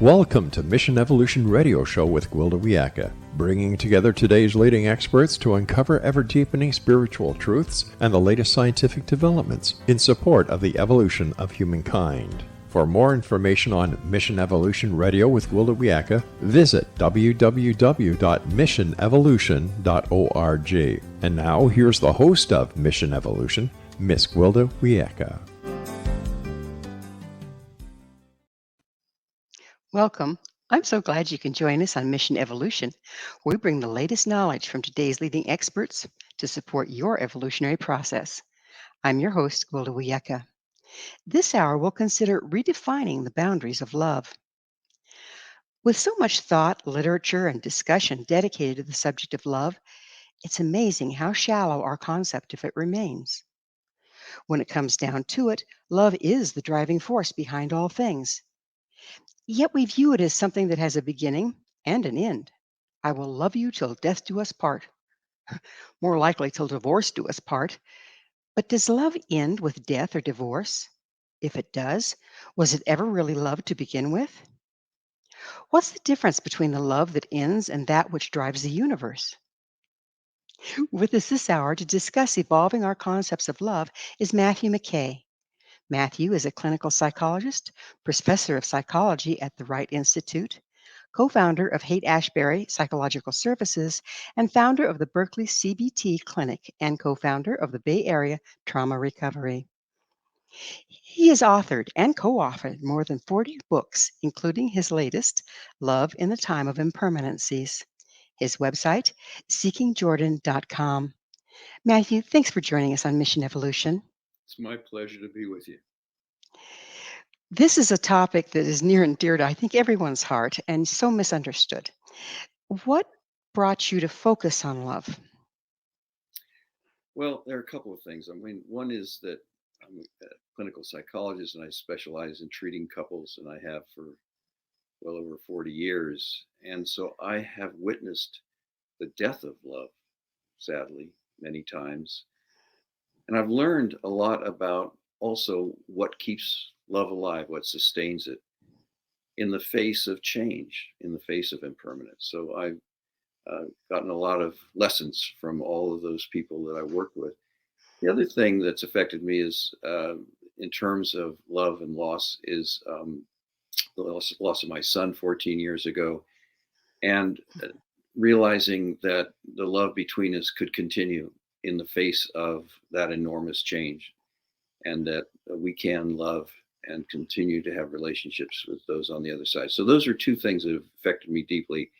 Welcome to Mission Evolution Radio Show with Gwilda Wiyaka, bringing together today's leading experts to uncover ever-deepening spiritual truths and the latest scientific developments in support of the evolution of humankind. For more information on Mission Evolution Radio with Gwilda Wiyaka, visit www.missionevolution.org. And now, here's the host of Mission Evolution, Miss Gwilda Wiyaka. Welcome. I'm so glad you can join us on Mission Evolution, where we bring the latest knowledge from today's leading experts to support your evolutionary process. I'm your host, Gwilda Wiyaka. This hour, we'll consider redefining the boundaries of love. With so much thought, literature, and discussion dedicated to the subject of love, it's amazing how shallow our concept of it remains. When it comes down to it, love is the driving force behind all things. Yet we view it as something that has a beginning and an end. I will love you till death do us part. More likely till divorce do us part. But does love end with death or divorce? If it does, was it ever really love to begin with? What's the difference between the love that ends and that which drives the universe? With us this hour to discuss evolving our concepts of love is Matthew McKAY. Matthew is a clinical psychologist, professor of psychology at the Wright Institute, co-founder of Haight Ashbury Psychological Services, and founder of the Berkeley CBT Clinic and co-founder of the Bay Area Trauma Recovery. He has authored and co-authored more than 40 books, including his latest, Love in the Time of Impermanenceis. His website, seekingjordan.com. Matthew, thanks for joining us on Mission Evolution. It's my pleasure to be with you. This is a topic that is near and dear to, I think, everyone's heart and so misunderstood. What brought you to focus on love? Well, there are a couple of things. I mean, one is that I'm a clinical psychologist and I specialize in treating couples, and I have for well over 40 years. And so I have witnessed the death of love, sadly, many times. And I've learned a lot about also what keeps love alive, what sustains it in the face of change, in the face of impermanence. So I've gotten a lot of lessons from all of those people that I work with. The other thing that's affected me is, in terms of love and loss, is the loss of my son 14 years ago, and realizing that the love between us could continue in the face of that enormous change, and that we can love and continue to have relationships with those on the other side. So those are two things that have affected me deeply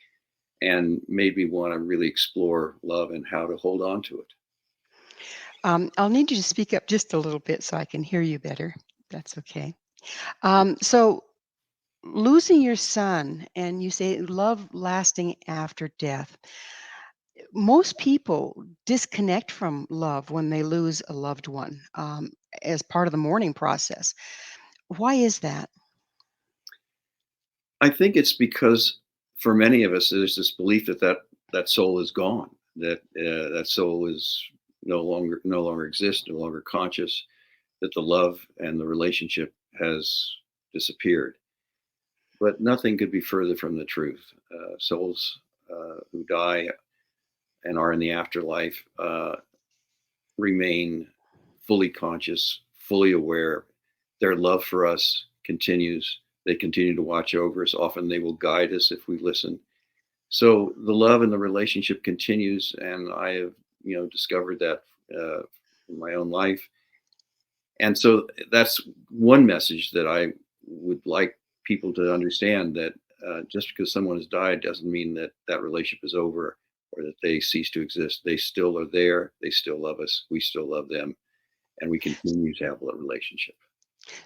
and made me want to really explore love and how to hold on to it. I'll need you to speak up just a little bit so I can hear you better. That's okay. So losing your son, and you say love lasting after death. Most people disconnect from love when they lose a loved one as part of the mourning process. Why is that? I think it's because for many of us, there's this belief that soul is gone, that that soul is no longer exists, no longer conscious, that the love and the relationship has disappeared. But nothing could be further from the truth. Souls who die and are in the afterlife remain fully conscious, fully aware. Their love for us continues. They continue to watch over us. Often they will guide us if we listen. So the love and the relationship continues, and I have, discovered that in my own life. And so that's one message that I would like people to understand, that just because someone has died doesn't mean that that relationship is over or that they cease to exist. They still are there. They still love us. We still love them. And we continue to have a relationship.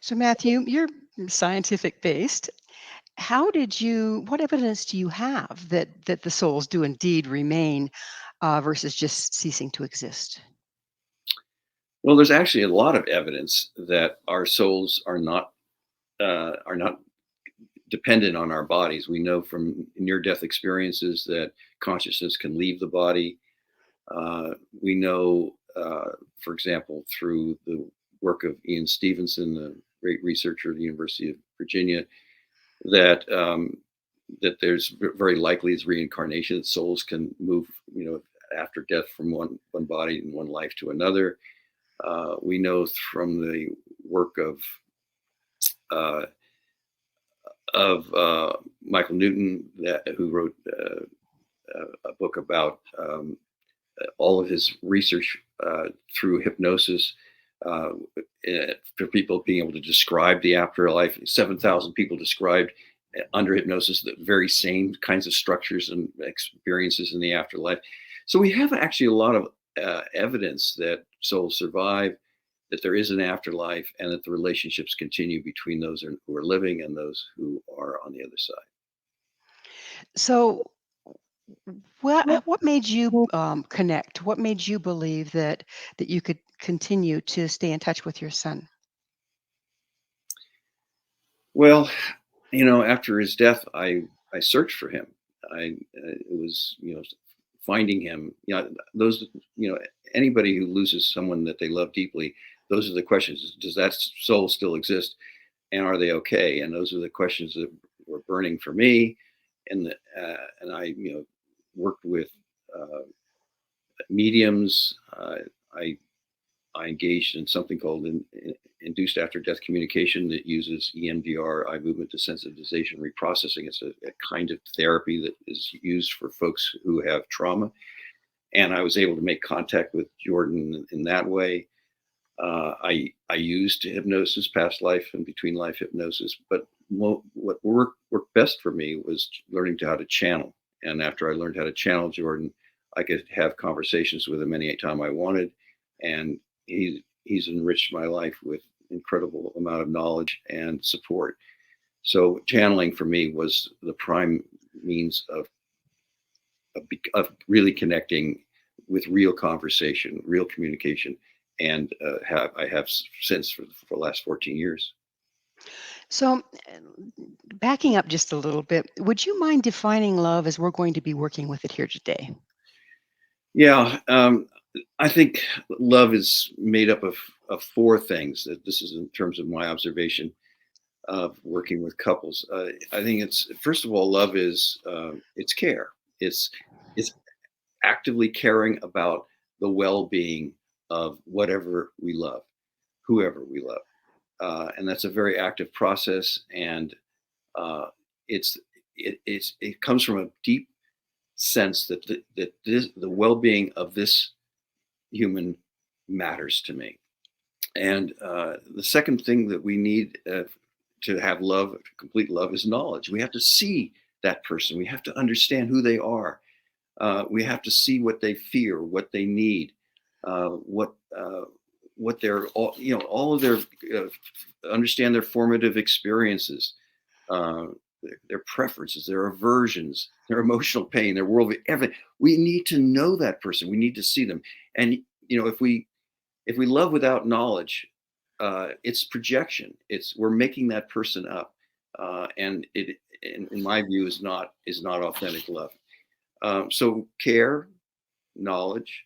So Matthew, you're scientific based. What evidence do you have that the souls do indeed remain versus just ceasing to exist? Well, there's actually a lot of evidence that our souls are not dependent on our bodies. We know from near-death experiences that consciousness can leave the body. We know, for example, through the work of Ian Stevenson, the great researcher at the University of Virginia, that that there's very likely is reincarnation. That souls can move, after death from one body and one life to another. We know from the work uh, of Michael Newton, who wrote a book about all of his research through hypnosis, for people being able to describe the afterlife. 7,000 people described under hypnosis the very same kinds of structures and experiences in the afterlife. So we have actually a lot of evidence that souls survive, that there is an afterlife, and that the relationships continue between those who are living and those who are on the other side. So, what made you connect? What made you believe that you could continue to stay in touch with your son? Well, after his death, I searched for him. It was, finding him. Those, anybody who loses someone that they love deeply, those are the questions. Does that soul still exist, and are they okay? And those are the questions that were burning for me. And I, worked with mediums. I engaged in something called induced after death communication that uses EMDR, eye movement desensitization reprocessing. It's a kind of therapy that is used for folks who have trauma. And I was able to make contact with Jordan in that way. I used hypnosis, past life and between life hypnosis, but what worked best for me was learning how to channel. And after I learned how to channel Jordan, I could have conversations with him anytime I wanted. And he's enriched my life with incredible amount of knowledge and support. So channeling for me was the prime means of really connecting with real conversation, real communication, and I have since for the last 14 years. So, backing up just a little bit, would you mind defining love as we're going to be working with it here today? Yeah, I think love is made up of four things. This is in terms of my observation of working with couples. I think it's, first of all, love is it's care. It's actively caring about the well-being of whatever we love, whoever we love, and that's a very active process. And uh, it comes from a deep sense that the well-being of this human matters to me. And the second thing that we need to have love, complete love, is knowledge. We have to see that person. We have to understand who they are. We have to see what they fear, what they need, what their all of their understand their formative experiences, uh, their preferences, their aversions, their emotional pain, their worldview. Everything. We need to know that person. We need to see them. And if we love without knowledge, it's projection. We're making that person up, and it, in my view, is not authentic love. So care, knowledge,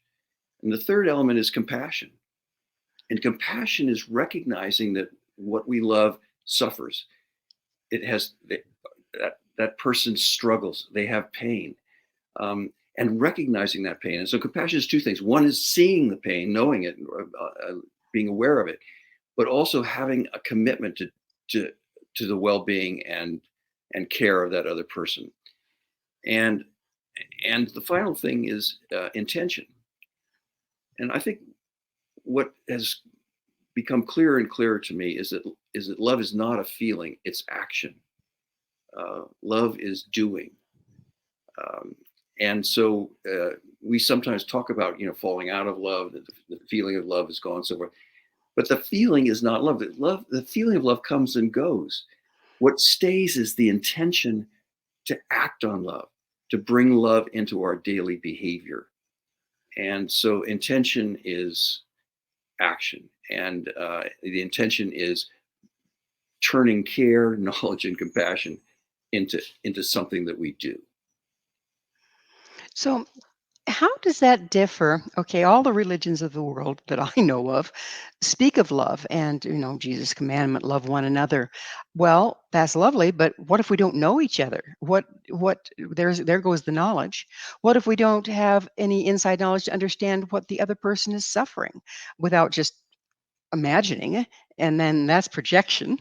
and the third element is compassion. And compassion is recognizing that what we love suffers. It has that person struggles. They have pain. And recognizing that pain. And so compassion is two things. One is seeing the pain, knowing it, being aware of it, but also having a commitment to the well-being and care of that other person. And the final thing is intention. And I think what has become clearer and clearer to me is that love is not a feeling; it's action. Love is doing. And so we sometimes talk about, falling out of love, the feeling of love is gone, so forth. But the feeling is not love. The feeling of love comes and goes. What stays is the intention to act on love, to bring love into our daily behavior. And so intention is action. And the intention is turning care, knowledge, and compassion into something that we do. So, How does that differ? Okay, all the religions of the world that I know of speak of love and, Jesus' commandment, love one another. Well, that's lovely, but what if we don't know each other? There goes the knowledge. What if we don't have any inside knowledge to understand what the other person is suffering without just imagining it? And then that's projection.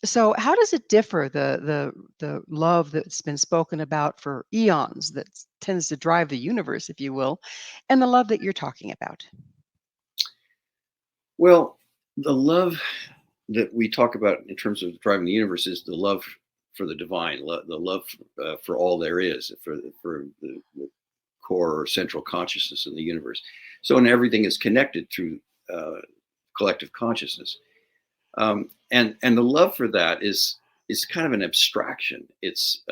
So how does it differ, the love that's been spoken about for eons that tends to drive the universe, if you will, and the love that you're talking about? Well, the love that we talk about in terms of driving the universe is the love for the divine, the love for all there is, for the core or central consciousness in the universe. So, and everything is connected through collective consciousness, and the love for that is kind of an abstraction. It's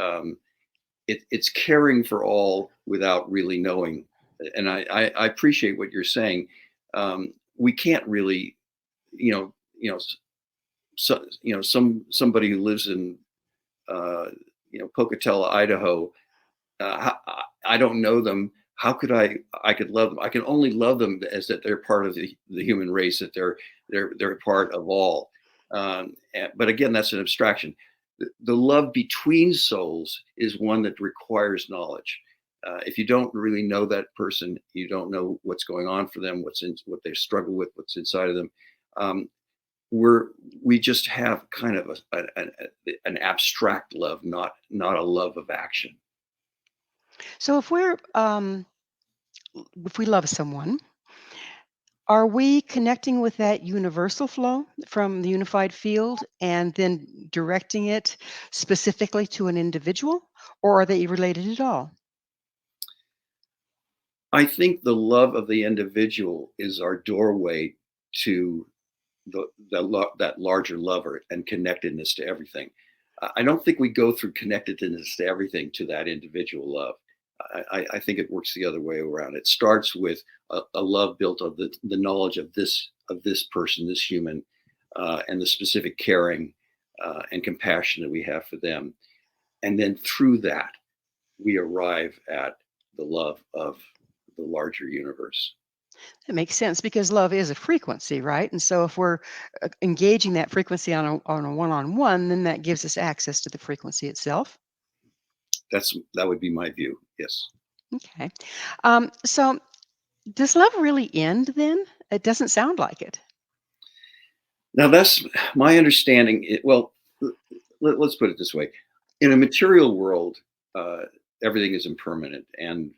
caring for all without really knowing. And I appreciate what you're saying. We can't really, somebody who lives in Pocatello, Idaho. I don't know them. How could I could love them? I can only love them as that they're part of the human race, that they're part of all. But again, that's an abstraction. The love between souls is one that requires knowledge. If you don't really know that person, you don't know what's going on for them, what they struggle with, what's inside of them. We just have kind of an abstract love, not a love of action. So if we love someone, are we connecting with that universal flow from the unified field and then directing it specifically to an individual, or are they related at all? I think the love of the individual is our doorway to that larger lover and connectedness to everything. I don't think we go through connectedness to everything to that individual love. I think it works the other way around. It starts with a love built of the knowledge of this person, this human, and the specific caring and compassion that we have for them. And then through that, we arrive at the love of the larger universe. That makes sense because love is a frequency, right? And so if we're engaging that frequency on a one-on-one, then that gives us access to the frequency itself. That would be my view. Yes. Okay. So does love really end then? It doesn't sound like it. Now that's my understanding. Well, let's put it this way: in a material world, everything is impermanent, and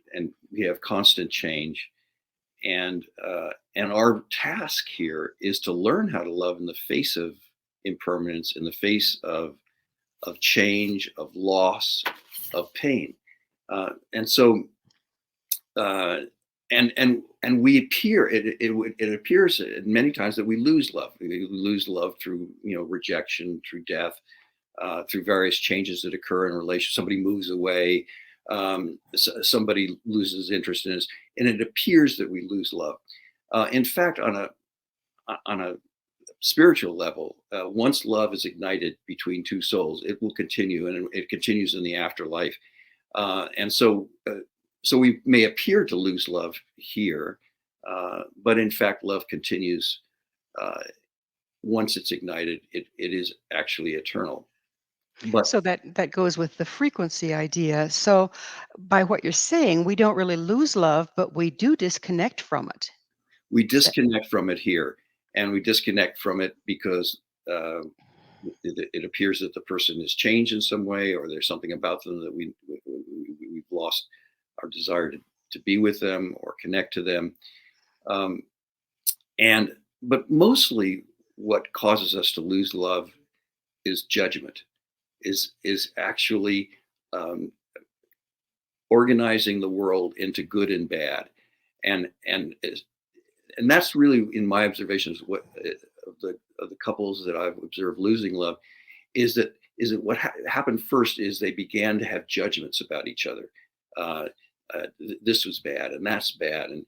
we have constant change. And our task here is to learn how to love in the face of impermanence, in the face of change, of loss, of pain. And so and we appear it appears many times that we lose love. We lose love through rejection, through death, through various changes that occur in a relationship. Somebody moves away, somebody loses interest in us, and it appears that we lose love. In fact, on a spiritual level, once love is ignited between two souls, it will continue, and it continues in the afterlife. And so we may appear to lose love here, but in fact, love continues. Once it's ignited, it is actually eternal. But So that goes with the frequency idea. So by what you're saying, we don't really lose love, but we do disconnect from it. we Is that disconnect from it here, and we disconnect from it because it appears that the person has changed in some way, or there's something about them that we've lost our desire to be with them or connect to them. Um, but mostly, what causes us to lose love is judgment. Is actually um, organizing the world into good and bad, and that's really, in my observations, what of the couples that I've observed losing love is that what happened first is they began to have judgments about each other. Uh, this was bad, and that's bad, and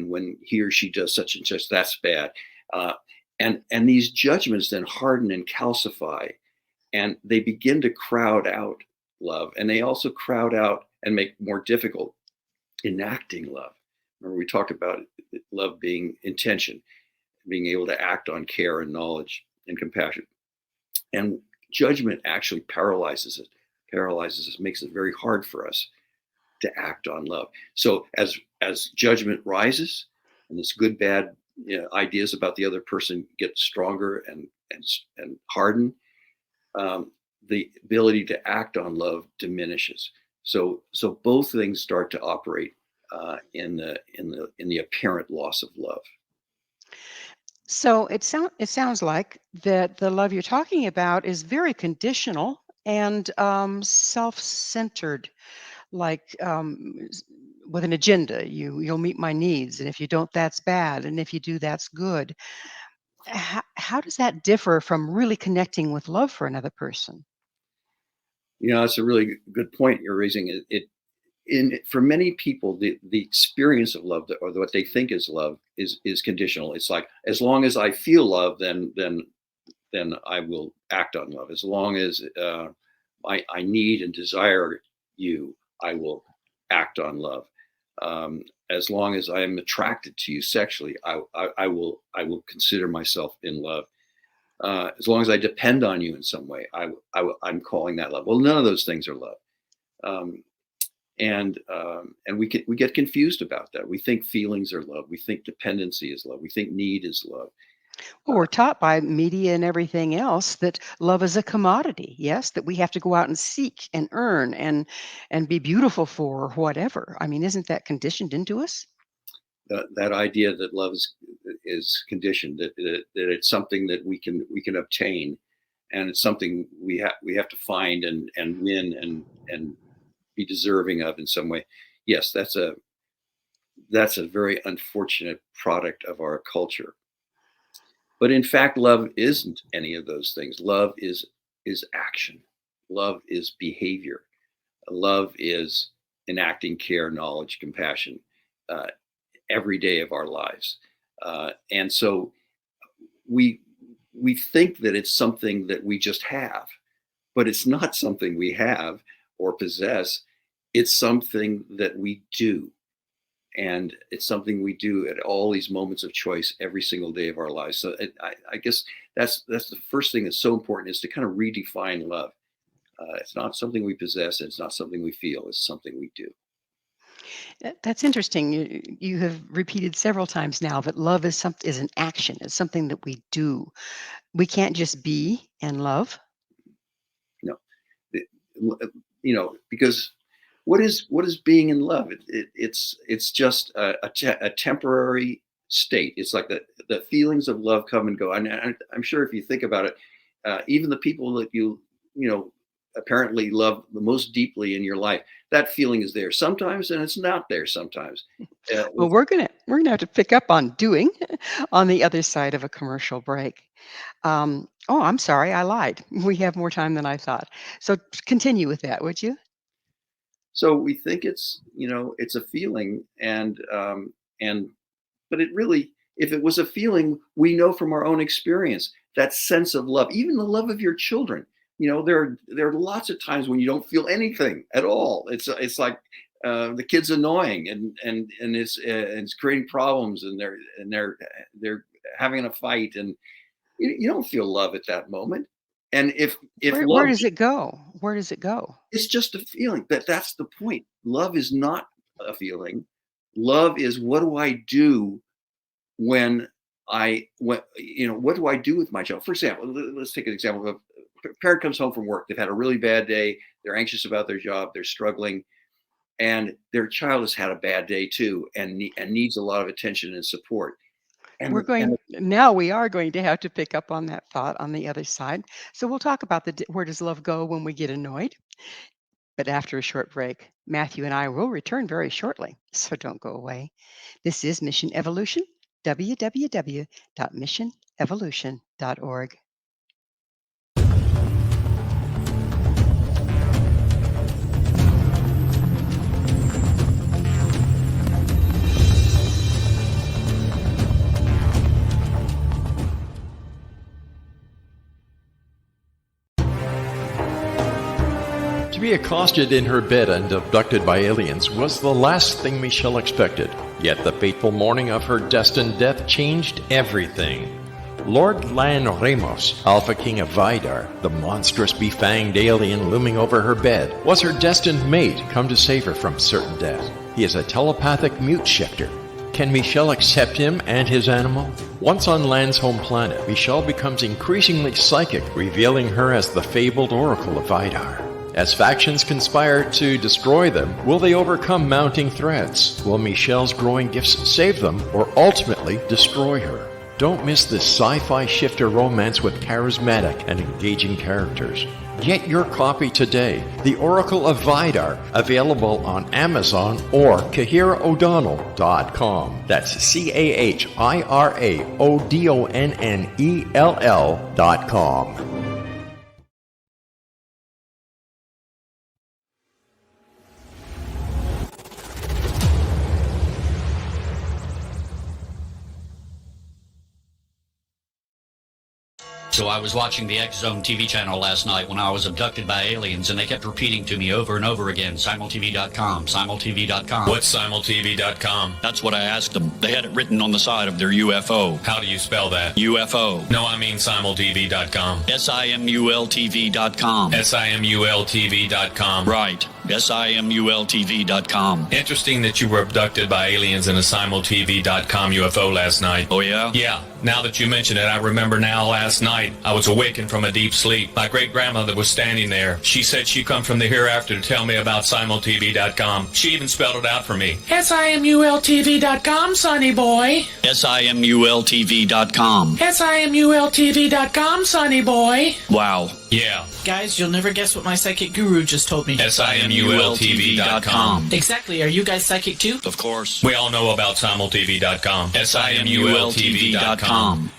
when he or she does such and such, that's bad. Uh, and these judgments then harden and calcify, and they begin to crowd out love, and they also crowd out and make more difficult enacting love. Remember, we talked about love being intention, being able to act on care and knowledge and compassion. And judgment actually paralyzes us, makes it very hard for us to act on love. So as judgment rises and this good, bad ideas about the other person get stronger and harden, the ability to act on love diminishes. So both things start to operate in the apparent loss of love. So it sounds like that the love you're talking about is very conditional and self-centered, like with an agenda. You'll meet my needs, and if you don't, that's bad, and if you do, that's good. How does that differ from really connecting with love for another person? That's a really good point you're raising. For many people, the experience of love, or what they think is love, is conditional. It's like, as long as I feel love, then I will act on love. As long as I need and desire you, I will act on love. As long as I am attracted to you sexually, I will consider myself in love. As long as I depend on you in some way, I'm calling that love. Well, none of those things are love. And we get confused about that. We think feelings are love. We think dependency is love. We think need is love. Well, we're taught by media and everything else that love is a commodity. Yes, that we have to go out and seek and earn and be beautiful for, or whatever. I mean, isn't that conditioned into us? That idea that love is conditioned, that it's something that we can obtain, and it's something we have to find and win and be deserving of in some way. Yes, that's a very unfortunate product of our culture. But in fact, love isn't any of those things. Love is action. Love is behavior. Love is enacting care, knowledge, compassion every day of our lives. And so we think that it's something that we just have, but it's not something we have or possess. It's something that we do. And it's something we do at all these moments of choice every single day of our lives. So I guess that's the first thing that's so important, is to kind of redefine love. It's not something we possess. It's not something we feel. It's something we do. That's interesting. You have repeated several times now that love is an action. It's something that we do. We can't just be and love. No, because what is being in love? It's just a temporary state. It's like the feelings of love come and go. And I'm sure if you think about it, even the people that you apparently love the most deeply in your life, that feeling is there sometimes, and it's not there sometimes. Well, we're gonna have to pick up on doing on the other side of a commercial break. Oh, I'm sorry, I lied. We have more time than I thought. So continue with that, would you? So we think it's a feeling, but it really, if it was a feeling, we know from our own experience, that sense of love, even the love of your children. There are lots of times when you don't feel anything at all. It's like the kid's annoying and it's creating problems, and they're having a fight, and you don't feel love at that moment. And if Where does it go? Where does it go? it's just a feeling. That's the point. Love is not a feeling. Love is, what do I do what do I do with my child? For example, let's take an example of a parent comes home from work. They've had a really bad day. They're anxious about their job. They're struggling, and their child has had a bad day too, and needs a lot of attention and support. And Now we are going to have to pick up on that thought on the other side. So we'll talk about where does love go when we get annoyed. But after a short break, Matthew and I will return very shortly. So don't go away. This is Mission Evolution, www.missionevolution.org. To be accosted in her bed and abducted by aliens was the last thing Michelle expected. Yet the fateful morning of her destined death changed everything. Lord Lan Ramos, Alpha King of Vidar, the monstrous befanged alien looming over her bed, was her destined mate come to save her from certain death. He is a telepathic mute shifter. Can Michelle accept him and his animal? Once on Lan's home planet, Michelle becomes increasingly psychic, revealing her as the fabled Oracle of Vidar. As factions conspire to destroy them, will they overcome mounting threats? Will Michelle's growing gifts save them, or ultimately destroy her? Don't miss this sci-fi shifter romance with charismatic and engaging characters. Get your copy today, The Oracle of Vidar, available on Amazon or CahiraO'Donnell.com. That's CahiraO'Donnell.com. So I was watching the X Zone TV channel last night when I was abducted by aliens, and they kept repeating to me over and over again, simultv.com, simultv.com. What's simultv.com? That's what I asked them. They had it written on the side of their UFO. How do you spell that? UFO. No, I mean simultv.com. simultv.com. simultv.com. Right. simultv.com. Interesting that you were abducted by aliens in a simultv.com UFO last night. Oh, yeah? Yeah. Now that you mention it, I remember now last night I was awakened from a deep sleep. My great-grandmother was standing there. She said she'd come from the hereafter to tell me about simultv.com. She even spelled it out for me. simultv.com, sonny boy. simultv.com. simultv.com, sonny boy. Wow. Yeah. Guys, you'll never guess what my psychic guru just told me. simultv.com. Exactly. Are you guys psychic too? Of course. We all know about simultv.com. simultv.com.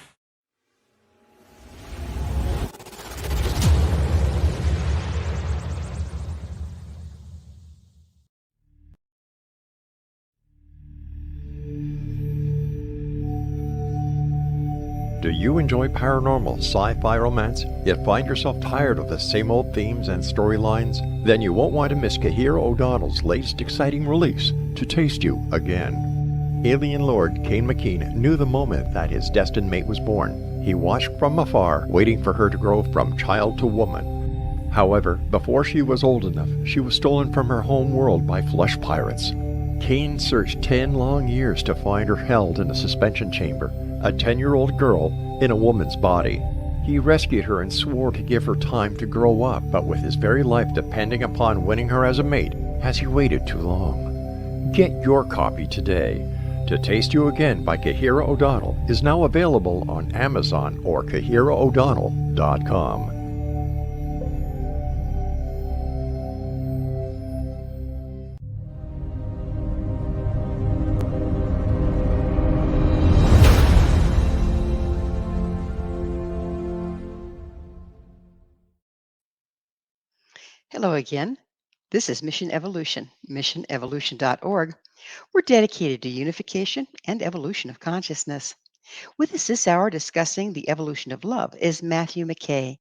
Do you enjoy paranormal, sci-fi romance, yet find yourself tired of the same old themes and storylines? Then you won't want to miss Kahira O'Donnell's latest exciting release, To Taste You Again. Alien Lord Cain McKean knew the moment that his destined mate was born. He watched from afar, waiting for her to grow from child to woman. However, before she was old enough, she was stolen from her home world by flesh pirates. Cain searched 10 long years to find her held in a suspension chamber, a 10-year-old girl in a woman's body. He rescued her and swore to give her time to grow up, but with his very life depending upon winning her as a mate, has he waited too long? Get your copy today. To Taste You Again by Kahira O'Donnell is now available on Amazon or CahiraO'Donnell.com. Hello again. This is Mission Evolution, missionevolution.org. We're dedicated to unification and evolution of consciousness. With us this hour discussing the evolution of love is Matthew McKAY.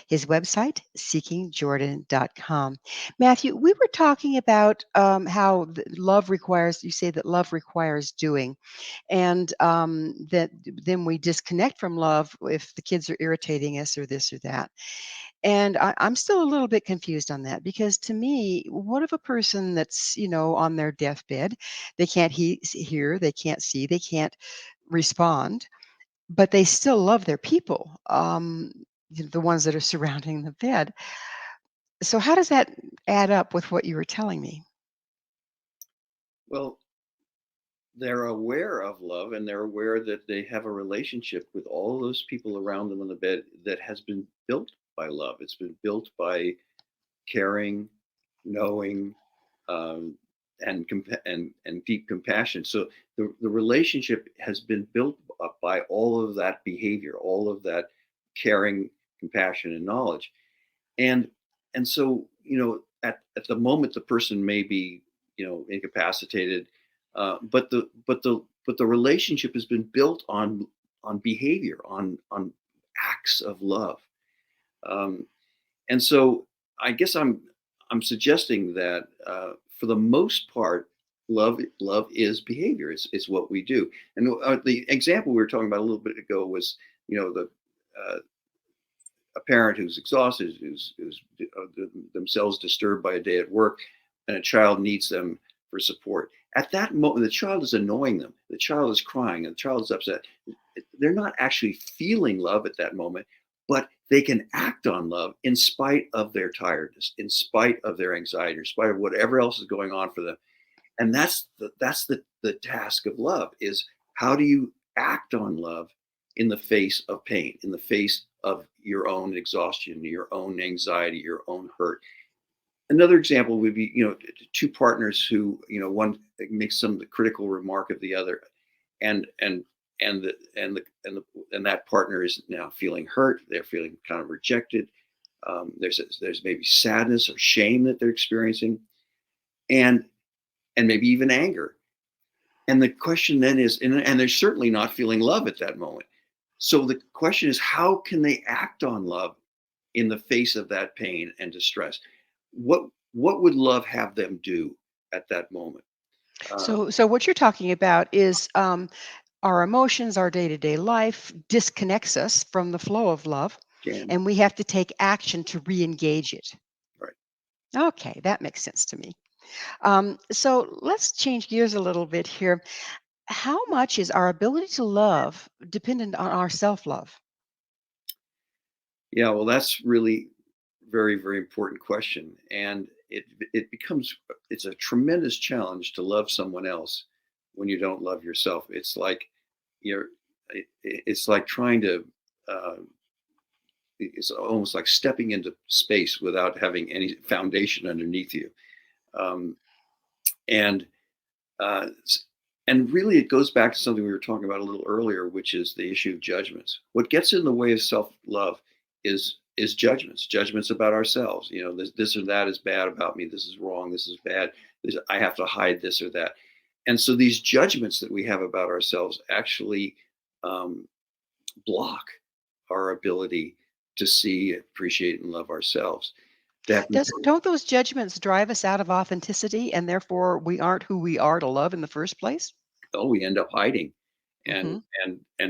His website, seekingjordan.com. Matthew, we were talking about how love requires, you say that love requires doing, and that then we disconnect from love if the kids are irritating us or this or that. And I'm still a little bit confused on that because to me, what if a person that's, on their deathbed, they can't hear, they can't see, they can't respond, but they still love their people, the ones that are surrounding the bed. So how does that add up with what you were telling me? Well, they're aware of love and they're aware that they have a relationship with all those people around them on the bed that has been built by love. It's been built by caring, knowing, and deep compassion. So the relationship has been built up by all of that behavior, all of that caring, compassion, and knowledge. And so, at the moment the person may be, incapacitated, but the relationship has been built on behavior, on acts of love. And so I guess I'm I'm suggesting that for the most part, love is behavior. It's what we do. And the example we were talking about a little bit ago was, the a parent who's exhausted, who's themselves disturbed by a day at work, and a child needs them for support. At that moment, the child is annoying them. The child is crying, and the child is upset. They're not actually feeling love at that moment, but they can act on love in spite of their tiredness, in spite of their anxiety, in spite of whatever else is going on for them. And that's the task of love, is how do you act on love in the face of pain, in the face of your own exhaustion, your own anxiety, your own hurt. Another example would be, two partners who, one makes some critical remark of the other, and that partner is now feeling hurt. They're feeling kind of rejected. There's maybe sadness or shame that they're experiencing, and maybe even anger. And the question then is, and they're certainly not feeling love at that moment. So the question is, how can they act on love in the face of that pain and distress? What would love have them do at that moment? So what you're talking about is our emotions, our day-to-day life disconnects us from the flow of love, and we have to take action to re-engage it. Right. Okay, that makes sense to me. So let's change gears a little bit here. How much is our ability to love dependent on our self-love? Yeah, well, that's really very, very important question. And it's a tremendous challenge to love someone else when you don't love yourself. It's like trying to, it's almost like stepping into space without having any foundation underneath you. And really, it goes back to something we were talking about a little earlier, which is the issue of judgments. What gets in the way of self-love is judgments about ourselves. This or that is bad about me. This is wrong. This is bad. I have to hide this or that. And so these judgments that we have about ourselves actually block our ability to see, appreciate, and love ourselves. Don't those judgments drive us out of authenticity, and therefore we aren't who we are to love in the first place? Oh, we end up hiding, and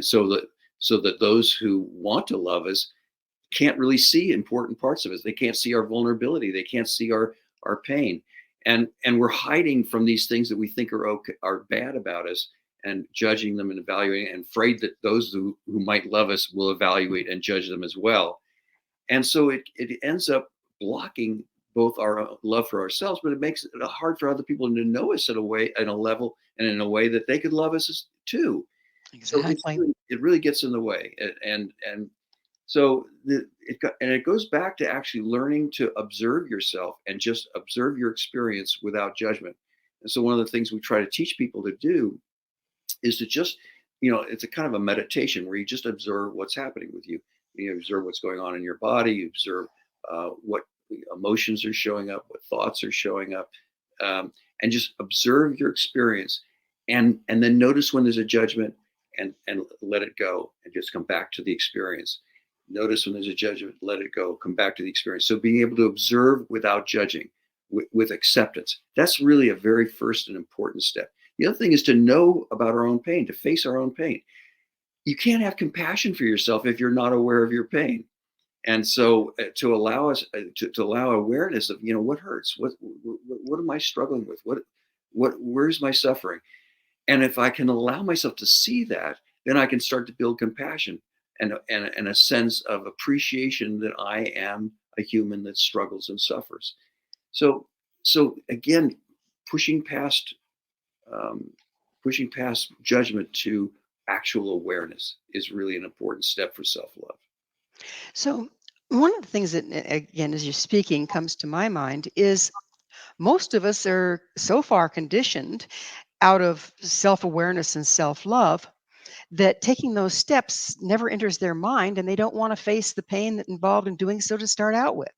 so that those who want to love us can't really see important parts of us. They can't see our vulnerability. They can't see our pain, and we're hiding from these things that we think are bad about us, and judging them and evaluating, and afraid that those who might love us will evaluate and judge them as well. And so it ends up blocking both our love for ourselves, but it makes it hard for other people to know us in a level and in a way that they could love us too. Exactly. So it really gets in the way, and so it goes back to actually learning to observe yourself and just observe your experience without judgment. And so one of the things we try to teach people to do is to just, it's a kind of a meditation where you just observe what's happening with you. You observe what's going on in your body. You observe what emotions are showing up, what thoughts are showing up, and just observe your experience, and then notice when there's a judgment, and let it go, and just come back to the experience. Notice when there's a judgment, let it go, come back to the experience. So being able to observe without judging, with acceptance, that's really a very first and important step. The other thing is to know about our own pain, to face our own pain. You can't have compassion for yourself if you're not aware of your pain. And so to allow us to allow awareness of, what hurts, what am I struggling with? Where's my suffering? And if I can allow myself to see that, then I can start to build compassion and a sense of appreciation that I am a human that struggles and suffers. So again, pushing past judgment to actual awareness is really an important step for self-love. So one of the things that, again, as you're speaking, comes to my mind is most of us are so far conditioned out of self-awareness and self-love that taking those steps never enters their mind, and they don't want to face the pain that involved in doing so to start out with.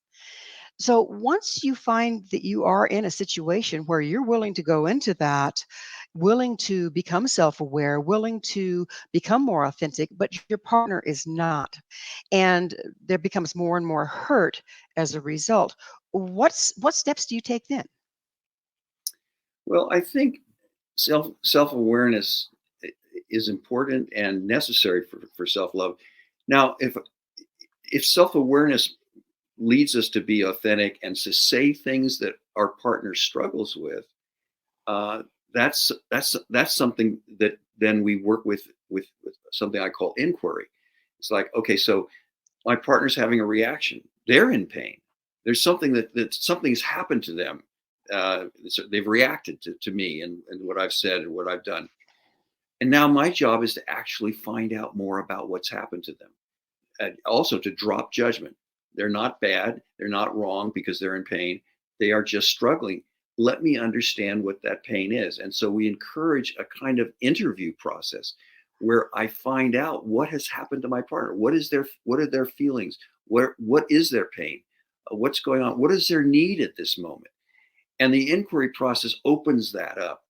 So once you find that you are in a situation where you're willing to go into that, willing to become self-aware, willing to become more authentic, but your partner is not. And there becomes more and more hurt as a result. What steps do you take then? Well, I think self-awareness is important and necessary for self-love. Now, if self-awareness leads us to be authentic and to say things that our partner struggles with, uh, that's something that then we work with something I call inquiry. It's like, okay, so my partner's having a reaction. They're in pain. There's something that something's happened to them. So they've reacted to me and what I've said and what I've done. And now my job is to actually find out more about what's happened to them. And also to drop judgment. They're not bad. They're not wrong because they're in pain. They are just struggling. Let me understand what that pain is. And so we encourage a kind of interview process where I find out what has happened to my partner. What are their feelings? What is their pain? What's going on? What is their need at this moment? And the inquiry process opens that up.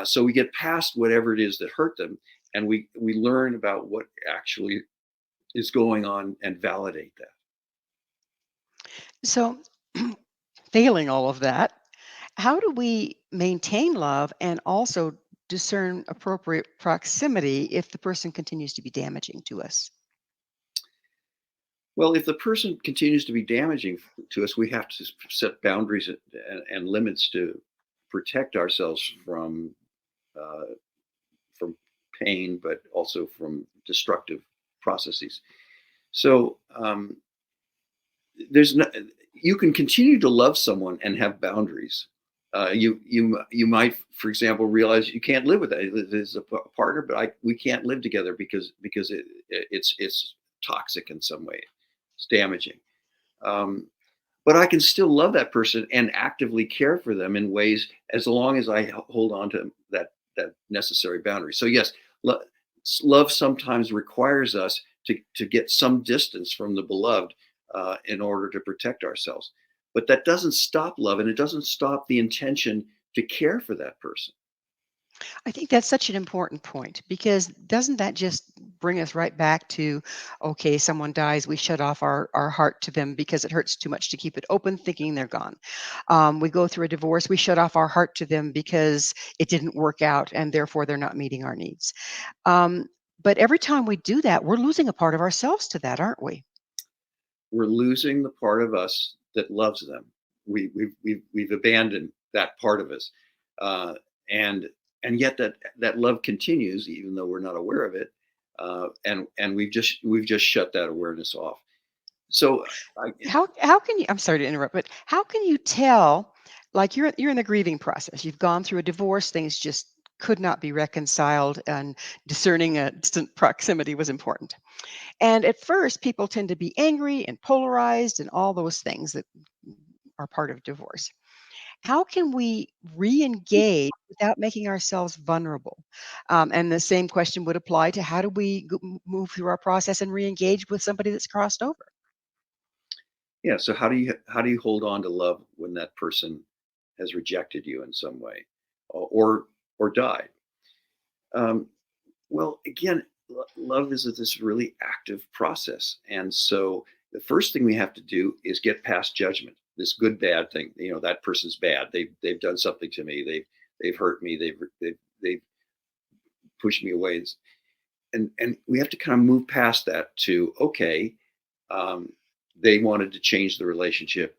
So we get past whatever it is that hurt them, and we learn about what actually is going on and validate that. So, failing all of that, how do we maintain love and also discern appropriate proximity if the person continues to be damaging to us? Well, if the person continues to be damaging to us, we have to set boundaries and limits to protect ourselves uh, from pain, but also from destructive processes. So there's no, you can continue to love someone and have boundaries. You might, for example, realize you can't live with that. There's a partner, but we can't live together because it's toxic in some way. It's damaging. Um, but I can still love that person and actively care for them in ways as long as I hold on to that necessary boundary. So yes, love sometimes requires us to get some distance from the beloved in order to protect ourselves. But that doesn't stop love, and it doesn't stop the intention to care for that person. I think that's such an important point because doesn't that just bring us right back to, okay, someone dies, we shut off our heart to them because it hurts too much to keep it open, thinking they're gone. We go through a divorce, we shut off our heart to them because it didn't work out and therefore they're not meeting our needs. Um, but every time we do that, we're losing a part of ourselves to that, aren't we? We're losing the part of us that loves them. We've abandoned that part of us, uh, and and yet that love continues even though we're not aware of it, and we've just shut that awareness off. So I, How can you, I'm sorry to interrupt, but how can you tell, like you're in the grieving process, you've gone through a divorce, things just could not be reconciled, and discerning a distant proximity was important. And at first, people tend to be angry and polarized and all those things that are part of divorce. How can we re-engage without making ourselves vulnerable? And the same question would apply to how do we move through our process and re-engage with somebody that's crossed over? yeah. So how do you hold on to love when that person has rejected you in some way, or died? Um, Well, again, love is this really active process. And so the first thing we have to do is get past judgment. This good bad thing, that person's bad. They've done something to me. They've hurt me. They've pushed me away. And we have to kind of move past that to, okay, um, they wanted to change the relationship.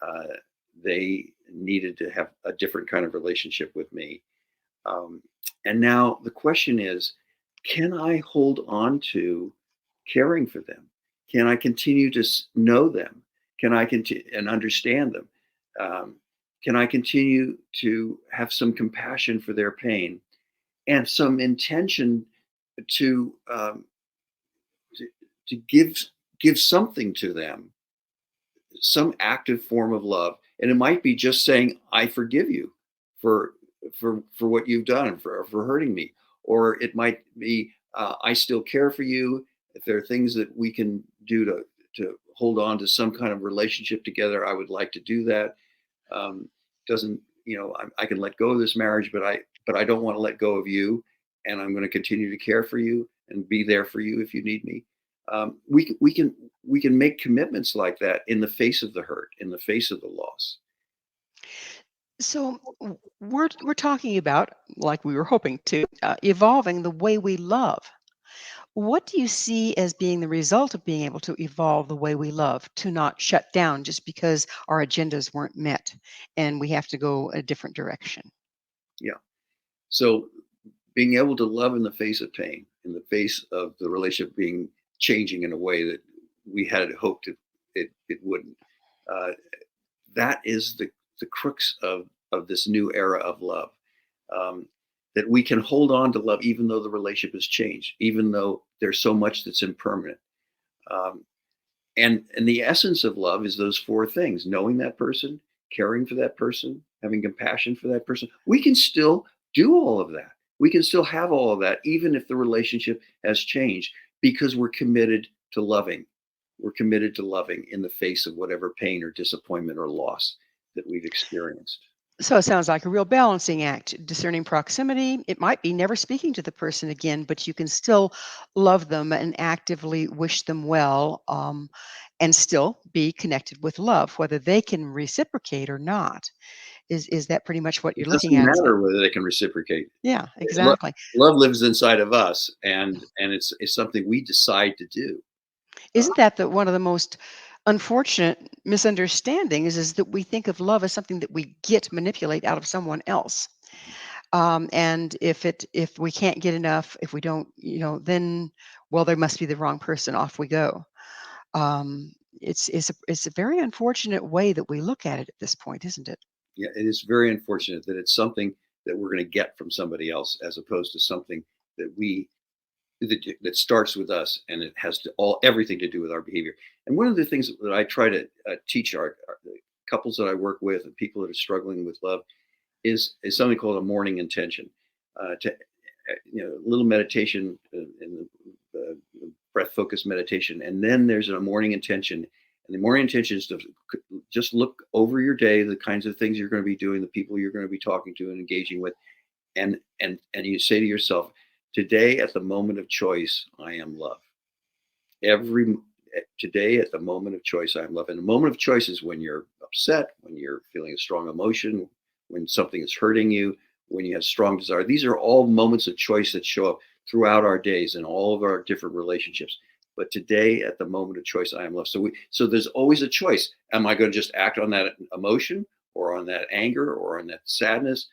Uh, they needed to have a different kind of relationship with me. Um, and now the question is, can I hold on to caring for them? Can I continue to know them? Can I continue and understand them? Um, can I continue to have some compassion for their pain and some intention to to, to give something to them, some active form of love? And it might be just saying, "I forgive you for for what you've done, for hurting me," or it might be, "I still care for you. If there are things that we can do to hold on to some kind of relationship together, I would like to do that. Doesn't I can let go of this marriage, but but I don't want to let go of you, and I'm going to continue to care for you and be there for you if you need me. We can make commitments like that in the face of the hurt, in the face of the loss. So we're talking about, like we were hoping to, evolving the way we love. What do you see as being the result of being able to evolve the way we love, to not shut down just because our agendas weren't met and we have to go a different direction? Yeah. So being able to love in the face of pain, in the face of the relationship changing in a way that we had hoped it wouldn't. That is the crux of this new era of love. That we can hold on to love even though the relationship has changed, even though there's so much that's impermanent. And the essence of love is those four things: knowing that person, caring for that person, having compassion for that person. We can still do all of that. We can still have all of that, even if the relationship has changed, because we're committed to loving. We're committed to loving in the face of whatever pain or disappointment or loss that we've experienced. So it sounds like a real balancing act, discerning proximity. It might be never speaking to the person again, but you can still love them and actively wish them well, and still be connected with love, whether they can reciprocate or not. Is that pretty much what It you're looking doesn't at? matter whether they can reciprocate. Yeah, Love, exactly. love lives inside of us, and it's something we decide to do. Isn't that one of the most unfortunate misunderstandings, is that we think of love as something that we manipulate out of someone else. And if we can't get enough, if we don't, then, well, there must be the wrong person. Off we go. It's a very unfortunate way that we look at it at this point, isn't it? Yeah, it is very unfortunate that it's something that we're going to get from somebody else, as opposed to something that that starts with us, and it has everything to do with our behavior. And one of the things that I try to teach the couples that I work with and people that are struggling with love is something called a morning intention. A little meditation in the breath focused meditation, and then there's a morning intention. And the morning intention is to just look over your day, the kinds of things you're going to be doing, the people you're going to be talking to and engaging with, and you say to yourself, today at the moment of choice, I am love. Today at the moment of choice, I am love. And the moment of choice is when you're upset, when you're feeling a strong emotion, when something is hurting you, when you have strong desire. These are all moments of choice that show up throughout our days and all of our different relationships. But today at the moment of choice, I am love. So there's always a choice. Am I going to just act on that emotion, or on that anger, or on that sadness,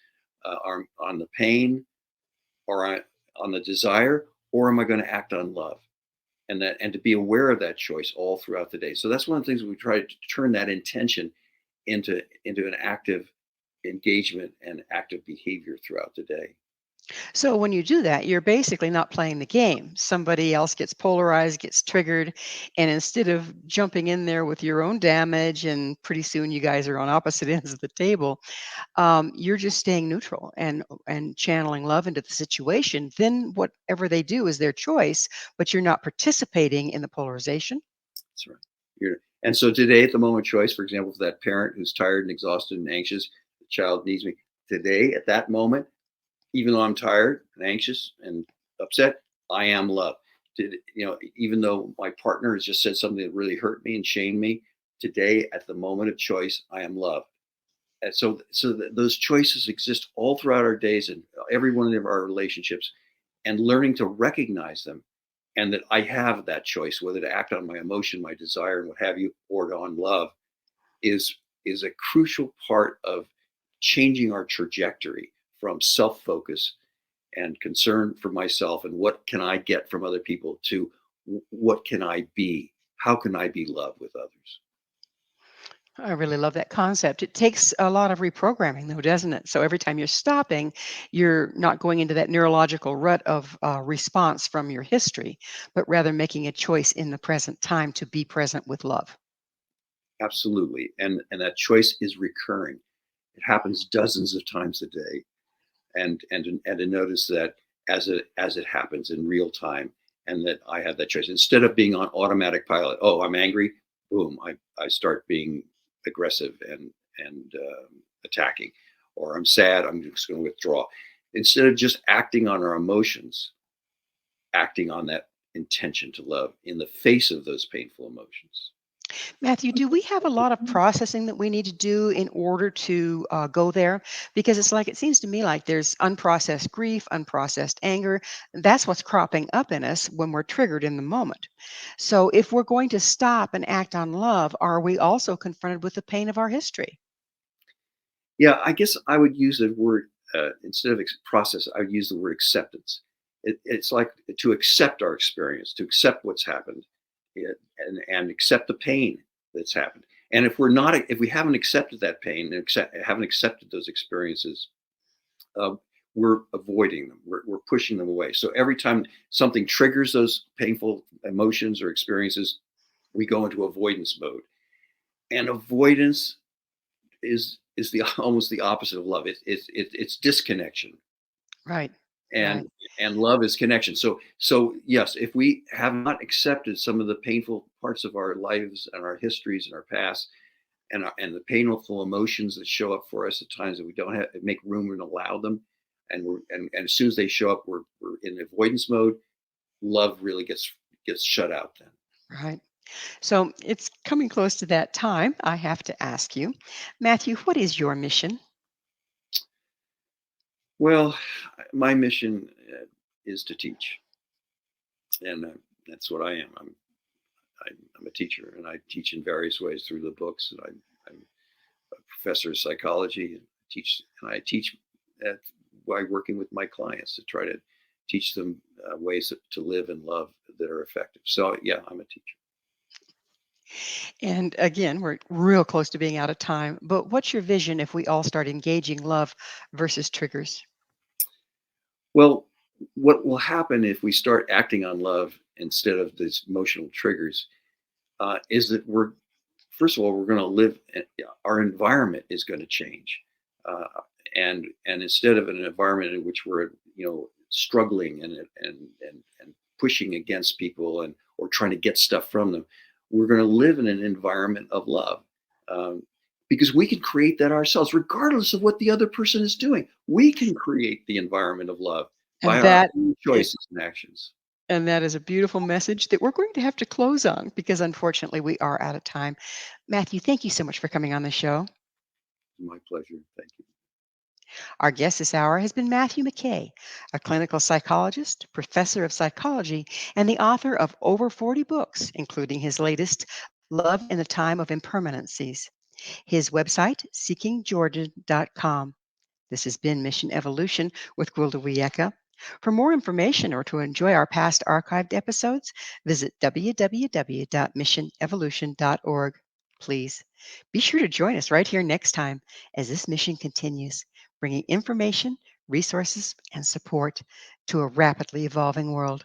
or on the pain, or on the desire, or am I going to act on love? And to be aware of that choice all throughout the day. So that's one of the things we try to turn that intention into an active engagement and active behavior throughout the day. So when you do that, you're basically not playing the game. Somebody else gets polarized, gets triggered, and instead of jumping in there with your own damage, and pretty soon you guys are on opposite ends of the table, you're just staying neutral and channeling love into the situation. Then whatever they do is their choice, but you're not participating in the polarization. That's right. And so today at the moment of choice, for example, for that parent who's tired and exhausted and anxious, the child needs me. Today at that moment, even though I'm tired and anxious and upset, I am love. Even though my partner has just said something that really hurt me and shamed me, today at the moment of choice, I am love. And so those choices exist all throughout our days and every one of our relationships, and learning to recognize them, and that I have that choice, whether to act on my emotion, my desire, and what have you, or on love, is a crucial part of changing our trajectory from self-focus and concern for myself and what can I get from other people, to what can I be? How can I be love with others? I really love that concept. It takes a lot of reprogramming, though, doesn't it? So every time you're stopping, you're not going into that neurological rut of response from your history, but rather making a choice in the present time to be present with love. Absolutely. And that choice is recurring. It happens dozens of times a day. And to notice that as it happens in real time, and that I have that choice, instead of being on automatic pilot. Oh, I'm angry. Boom. I start being aggressive and attacking, or I'm sad. I'm just going to withdraw. instead of just acting on our emotions, acting on that intention to love in the face of those painful emotions. Matthew, do we have a lot of processing that we need to do in order to go there? Because it seems to me like there's unprocessed grief, unprocessed anger. That's what's cropping up in us when we're triggered in the moment. So if we're going to stop and act on love, are we also confronted with the pain of our history? Yeah, I guess I would use the word, instead of process, I would use the word acceptance. It's like to accept our experience, to accept what's happened, and accept the pain that's happened. And if we haven't accepted that pain and haven't accepted those experiences, we're avoiding them. We're pushing them away. So every time something triggers those painful emotions or experiences, we go into avoidance mode. And avoidance is almost the opposite of love. It's disconnection. Right. And Right. and love is connection. So yes, if we have not accepted some of the painful parts of our lives and our histories and our past, and the painful emotions that show up for us at times that we don't have make room and allow them, and as soon as they show up, we're in avoidance mode. Love really gets shut out then. Right. So it's coming close to that time. I have to ask you, Matthew, what is your mission? Well, my mission is to teach, and that's what I am. I'm a teacher, and I teach in various ways through the books. And I'm a professor of psychology, and I teach by working with my clients to try to teach them ways to live and love that are effective. So yeah, I'm a teacher. And again, we're real close to being out of time, but what's your vision if we all start engaging love versus triggers? Well, what will happen if we start acting on love instead of these emotional triggers is that first of all, we're going to live. Our environment is going to change, and instead of an environment in which we're struggling and pushing against people or trying to get stuff from them, we're going to live in an environment of love. Because we can create that ourselves, regardless of what the other person is doing. We can create the environment of love by And our that own choices and actions. and that is a beautiful message that we're going to have to close on because unfortunately we are out of time. Matthew, thank you so much for coming on the show. My pleasure. Thank you. Our guest this hour has been Matthew McKAY, a clinical psychologist, professor of psychology, and the author of over 40 books, including his latest, Love in the Time of Impermanenceis. His website, seekingjordan.com. This has been Mission Evolution with Gwilda Wiyaka. For more information or to enjoy our past archived episodes, visit www.missionevolution.org. Please be sure to join us right here next time as this mission continues, bringing information, resources, and support to a rapidly evolving world.